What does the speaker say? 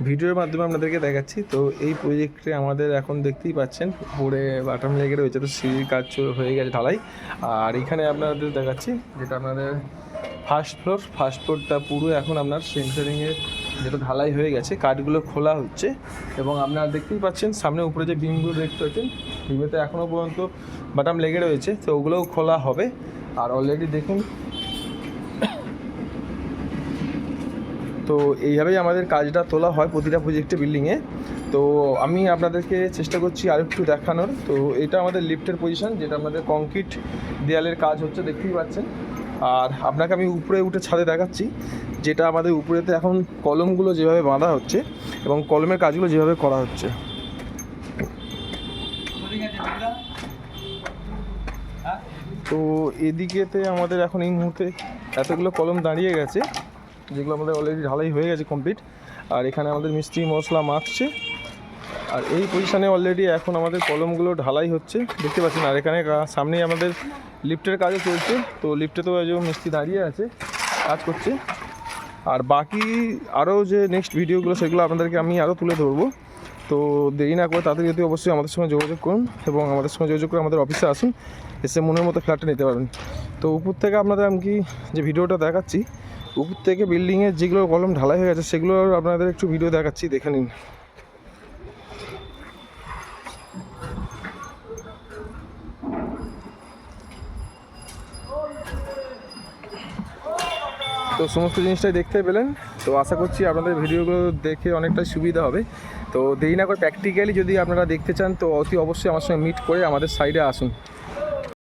ভিডিওর মাধ্যমে আপনাদেরকে দেখাচ্ছি। তো এই প্রজেক্টে আমাদের এখন দেখতেই পাচ্ছেন উপরে বাটাম লেগে রয়েছে, তো সিঁড়ির কাজ হয়ে গেছে ঢালাই। আর এখানে আপনাদের দেখাচ্ছি যেটা আপনাদের ফার্স্ট ফ্লোরটা পুরো এখন আপনার সেন্টারিংয়ে যেটা ঢালাই হয়ে গেছে, কাঠগুলো খোলা হচ্ছে। এবং আপনারা দেখতেই পাচ্ছেন সামনে উপরে যে বিমগুলো দেখতে পাচ্ছেন, বিমেতে এখনও পর্যন্ত বাটাম লেগে রয়েছে, তো ওগুলোও খোলা হবে। আর অলরেডি দেখুন, তো এইভাবেই আমাদের কাজটা তোলা হয় প্রতিটা প্রজেক্টে বিল্ডিংয়ে। তো আমি আপনাদেরকে চেষ্টা করছি আরেকটু দেখানোর। তো এটা আমাদের লিফটের পজিশন, যেটা আমাদের কংক্রিট দেয়ালের কাজ হচ্ছে দেখতেই পাচ্ছেন। আর আপনাকে আমি উপরে উঠে ছাদে দেখাচ্ছি, যেটা আমাদের উপরেতে এখন কলমগুলো যেভাবে বাঁধা হচ্ছে এবং কলমের কাজগুলো যেভাবে করা হচ্ছে। তো এদিকেতে আমাদের এখন এই মুহূর্তে এতগুলো কলম দাঁড়িয়ে গেছে, যেগুলো আমাদের অলরেডি ঢালাই হয়ে গেছে কমপ্লিট। আর এখানে আমাদের মিস্ত্রি মশলা মাখছে। আর এই পজিশানে অলরেডি এখন আমাদের কলমগুলো ঢালাই হচ্ছে দেখতে পাচ্ছেন। আর এখানে সামনেই আমাদের লিফটের কাজও চলছে। তো লিফটে তো যে মিস্ত্রি দাঁড়িয়ে আছে কাজ করছে। আর বাকি আরও যে নেক্সট ভিডিওগুলো সেগুলো আপনাদেরকে আমি আরও তুলে ধরবো। তো দেরি না করে তাড়াতাড়ি যদি অবশ্যই আমাদের সঙ্গে যোগাযোগ করুন এবং আমাদের সঙ্গে যোগাযোগ করে আমাদের অফিসে আসুন, এসে মনের মতো ফ্ল্যাটটা নিতে পারবেন। তো উপর থেকে আপনাদের আমি যে ভিডিওটা দেখাচ্ছি, উপর থেকে বিল্ডিংয়ের যেগুলো কলম ঢালাই হয়ে গেছে সেগুলো আপনাদের একটু ভিডিও দেখাচ্ছি, দেখে নিন। তো সমস্ত জিনিসটাই দেখতে পেলেন। তো আশা করছি আপনাদের ভিডিওগুলো দেখে অনেকটাই সুবিধা হবে। তো দেরি না করে প্র্যাকটিক্যালি যদি আপনারা দেখতে চান, তো অতি অবশ্যই আমার সঙ্গে মিট করে আমাদের সাইডে আসুন।